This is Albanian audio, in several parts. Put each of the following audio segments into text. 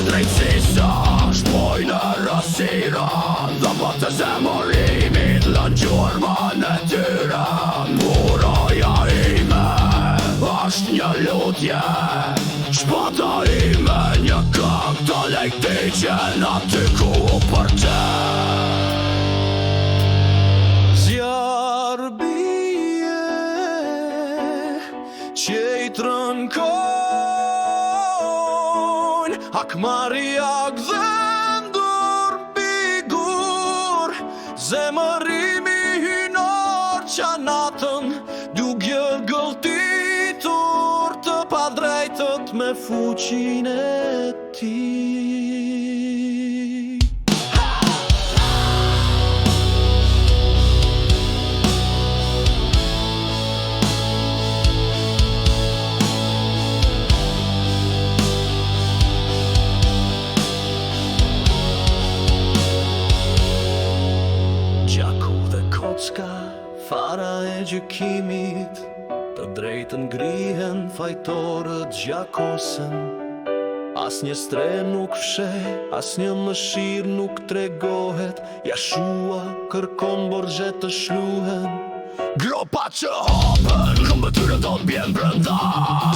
drejtësisë shpojnë rësira, dhe për të zemërimit lën gjurma në tyre. Muraja ime është një lutje, shpata ime një këngë të lejtëqen aty ku për te. Zjarë bie që i trënkojnë, Akmaria gdhendur bigur, zemërimi hynor qanatën, duke gëlltitur të padrejtët me fuqin e ti. Fara e gjykimit, të drejtën grihen fajtorët gjakosen. As një stre nuk fsheh, as një mëshirë nuk tregohet, Jashua kërkon borxhet të shluhen. Gropa që hapën, këmbëtyre do t'bjen brënda,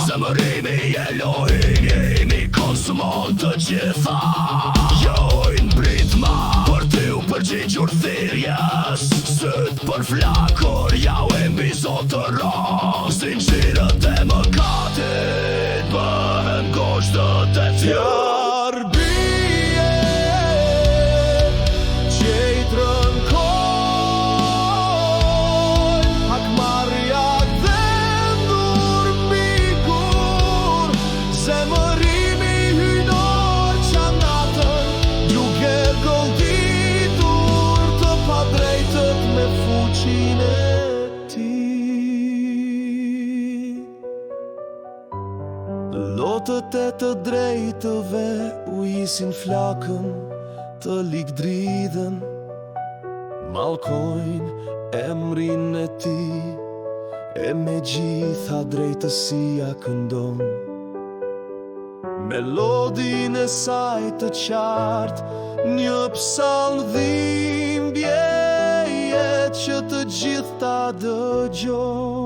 zemërimi Elohim jemi konsumon të gjitha. Jojnë pritma për ty u përgjigjur thirrjes, syt për flakur jau e mbi zotëron. Zinxhirët e mëkatit bëhen goshtët e ty. Zjarë bie që i trënkojnë, Akmaria gdhendur bigur, zemërimi hynor qanatën, duke gëlltitur të padrejtët me fuqin e ti. Lotët e të drejtëve u isin flakën, të likdridhen, mallkojnë emrin e ti, e me gjitha drejtësia këndon. Melodin e saj të qartë, një psallm dhimbje që të gjithë ta dëgjon.